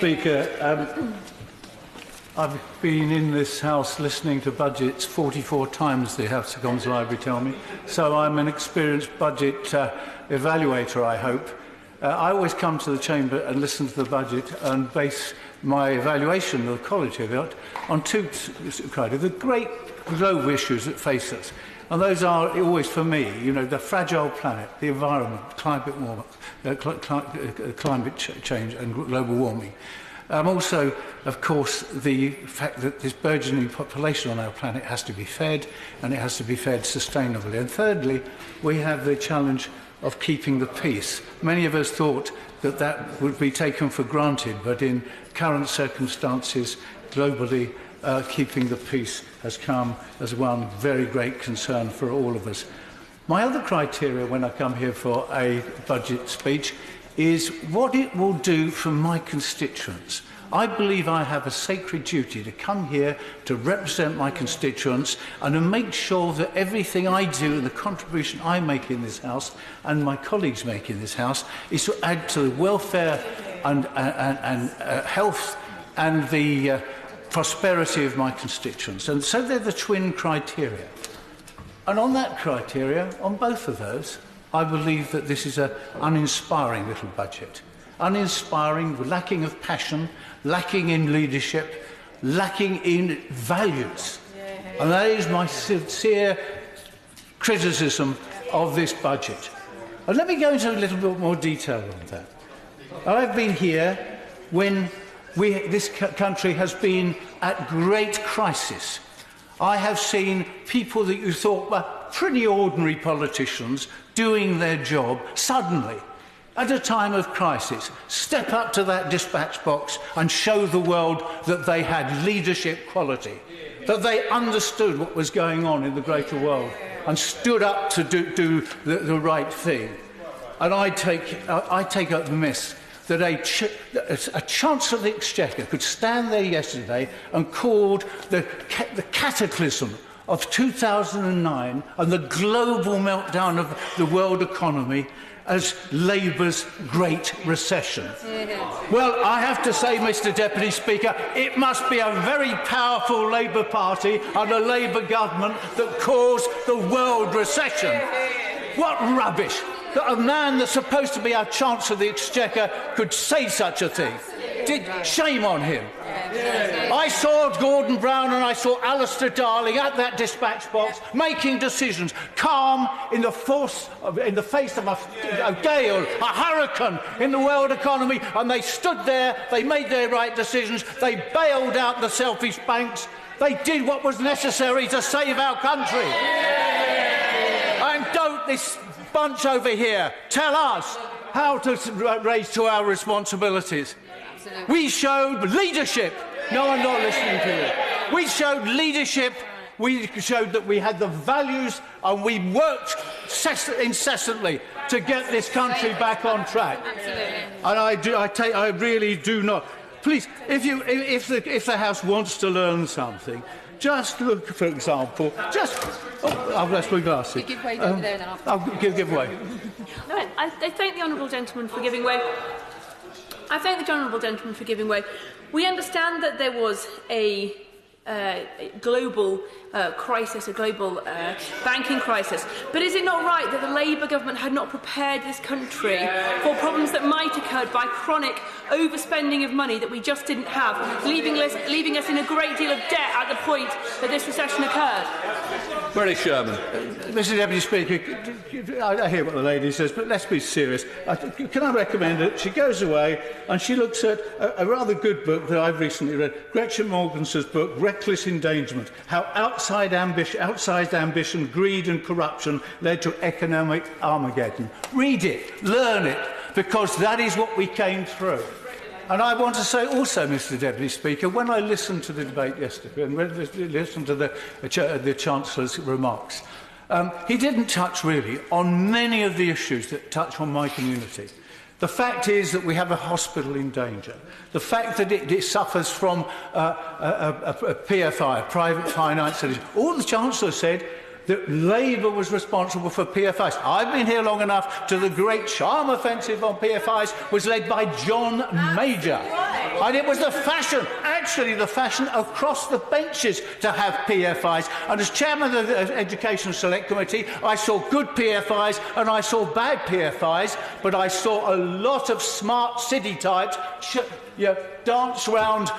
Speaker, I've been in this House listening to budgets 44 times, the House of Commons Library tell me, so I'm an experienced budget evaluator, I hope. I always come to the Chamber and listen to the budget and base my evaluation of the quality of it on two criteria: the great global issues that face us. And those are always, for me, you know, the fragile planet, the environment, climate change and global warming. Also, of course, the fact that this burgeoning population on our planet has to be fed, and it has to be fed sustainably. And thirdly, we have the challenge of keeping the peace. Many of us thought that that would be taken for granted, but in current circumstances, globally, keeping the peace has come as one very great concern for all of us. My other criteria when I come here for a budget speech is what it will do for my constituents. I believe I have a sacred duty to come here to represent my constituents and to make sure that everything I do and the contribution I make in this House and my colleagues make in this House is to add to the welfare and health and the prosperity of my constituents. And so they're the twin criteria. And on that criteria, on both of those, I believe that this is an uninspiring little budget. Uninspiring, lacking of passion, lacking in leadership, lacking in values. And that is my sincere criticism of this budget. And let me go into a little bit more detail on that. I've been here when this country has been at great crisis. I have seen people that you thought were pretty ordinary politicians doing their job suddenly, at a time of crisis, step up to that dispatch box and show the world that they had leadership quality, that they understood what was going on in the greater world and stood up to do the right thing. And I take up the myth that a Chancellor of the Exchequer could stand there yesterday and called the cataclysm of 2009 and the global meltdown of the world economy as Labour's Great Recession. Well, I have to say, Mr Deputy Speaker, it must be a very powerful Labour Party and a Labour government that caused the world recession. What rubbish! That a man that's supposed to be our Chancellor of the Exchequer could say such a thing. Shame on him. I saw Gordon Brown and I saw Alistair Darling at that dispatch box making decisions, calm in the face of a gale, a hurricane in the world economy, and they stood there, they made their right decisions, they bailed out the selfish banks, they did what was necessary to save our country. And don't this bunch over here tell us how to raise to our responsibilities. Absolutely. We showed leadership. No, I'm not listening to you. We showed leadership. We showed that we had the values, and we worked incessantly to get this country back on track. Absolutely. And I really do not. Please, if the House wants to learn something, just look, for example, I've left my glasses. Give way over there now. I'll give way. No, I thank the honourable gentleman for giving way. I thank the honourable gentleman for giving way. We understand that there was a global crisis, a global banking crisis. But is it not right that the Labour government had not prepared this country for problems that might occur by chronic overspending of money that we just didn't have, leaving us in a great deal of debt at the point that this recession occurred? Very Sherman. Mr Deputy Speaker, I hear what the lady says, but let's be serious. Can I recommend that she goes away and she looks at a rather good book that I've recently read, Gretchen Morganson's book, Reckless Endangerment, How Outsized Ambition, Greed and Corruption Led to Economic Armageddon. Read it, learn it, because that is what we came through. And I want to say also, Mr Deputy Speaker, when I listened to the debate yesterday and listened to the Chancellor's remarks, he didn't touch really on many of the issues that touch on my community. The fact is that we have a hospital in danger. The fact that it suffers from a PFI, a private finance. All the Chancellor said that Labour was responsible for PFIs. I've been here long enough to the great charm offensive on PFIs was led by John Major. And it was the fashion, actually the fashion across the benches to have PFIs. And as chairman of the Education Select Committee, I saw good PFIs and I saw bad PFIs, but I saw a lot of smart city types dance round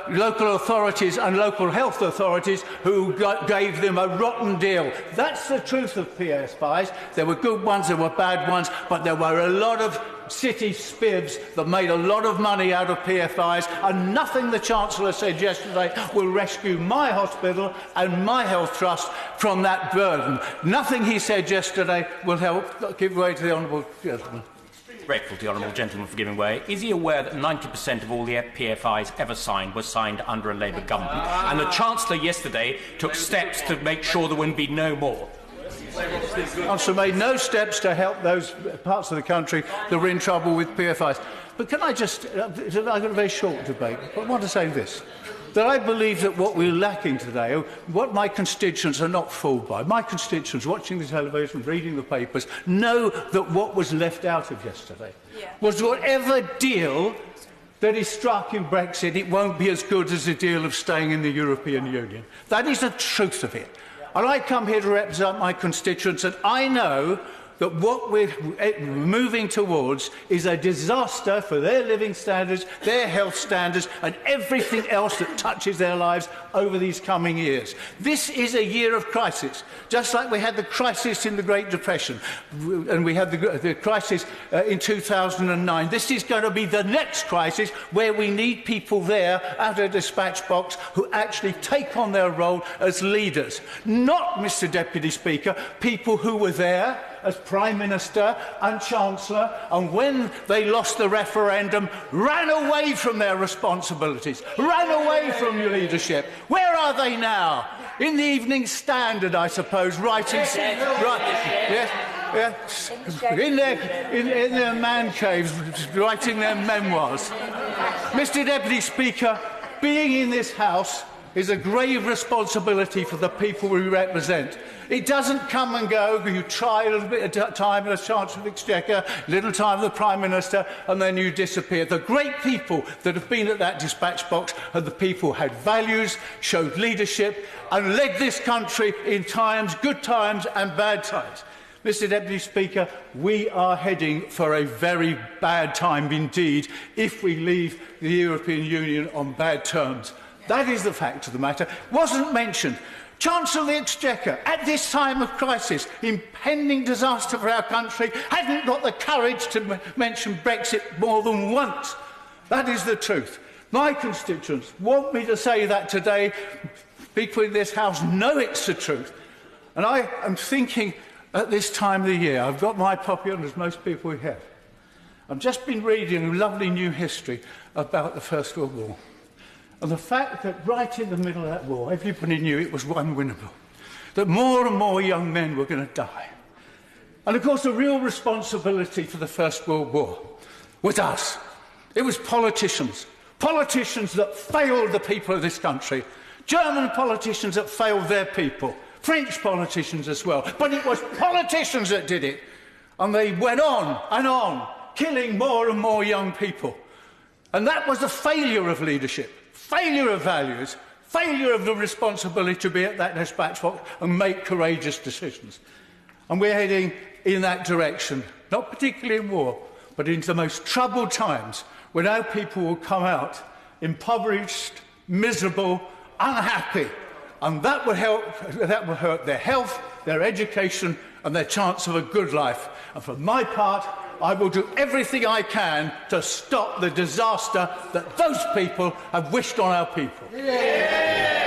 local authorities and local health authorities who gave them a rotten deal. That's the truth of PFIs. There were good ones, there were bad ones, but there were a lot of city spivs that made a lot of money out of PFIs, and nothing the Chancellor said yesterday will rescue my hospital and my health trust from that burden. Nothing he said yesterday will help give way to the honourable gentleman. Grateful to the honourable gentleman for giving way. Is he aware that 90% of all the PFIs ever signed were signed under a Labour government? And the Chancellor yesterday took steps to make sure there would be no more. Chancellor made no steps to help those parts of the country that were in trouble with PFIs. But can I just... I've got a very short debate, but I want to say this. That I believe that what we're lacking today, what my constituents are not fooled by, my constituents watching the television, reading the papers, know that what was left out of yesterday was whatever deal that is struck in Brexit, it won't be as good as the deal of staying in the European Union. That is the truth of it. And I come here to represent my constituents, and I know that what we're moving towards is a disaster for their living standards, their health standards, and everything else that touches their lives over these coming years. This is a year of crisis, just like we had the crisis in the Great Depression, and we had the crisis in 2009. This is going to be the next crisis where we need people there at a dispatch box who actually take on their role as leaders. Not, Mr. Deputy Speaker, people who were there as Prime Minister and Chancellor, and when they lost the referendum, ran away from their responsibilities, ran away from your leadership. Where are they now? In the Evening Standard, I suppose, writing... in their man caves, writing their memoirs. Mr. Deputy Speaker, being in this House is a grave responsibility for the people we represent. It doesn't come and go. You try a little bit of time as Chancellor of the Exchequer, a little time with the Prime Minister, and then you disappear. The great people that have been at that dispatch box are the people who had values, showed leadership, and led this country in times, good times and bad times. Mr. Deputy Speaker, we are heading for a very bad time indeed if we leave the European Union on bad terms. That is the fact of the matter. Wasn't mentioned. Chancellor of the Exchequer, at this time of crisis, impending disaster for our country, hadn't got the courage to mention Brexit more than once. That is the truth. My constituents want me to say that today. People in this House know it's the truth. And I am thinking at this time of the year, I've got my copy on, as most people have. I've just been reading a lovely new history about the First World War. And the fact that right in the middle of that war, everybody knew it was unwinnable, that more and more young men were going to die. And of course, the real responsibility for the First World War was us. It was politicians. Politicians that failed the people of this country. German politicians that failed their people. French politicians as well. But it was politicians that did it. And they went on, killing more and more young people. And that was a failure of leadership. Failure of values, failure of the responsibility to be at that dispatch box and make courageous decisions. And we're heading in that direction, not particularly in war, but into the most troubled times when our people will come out impoverished, miserable, unhappy. And that will hurt their health, their education and their chance of a good life. And for my part, I will do everything I can to stop the disaster that those people have wished on our people. Yeah.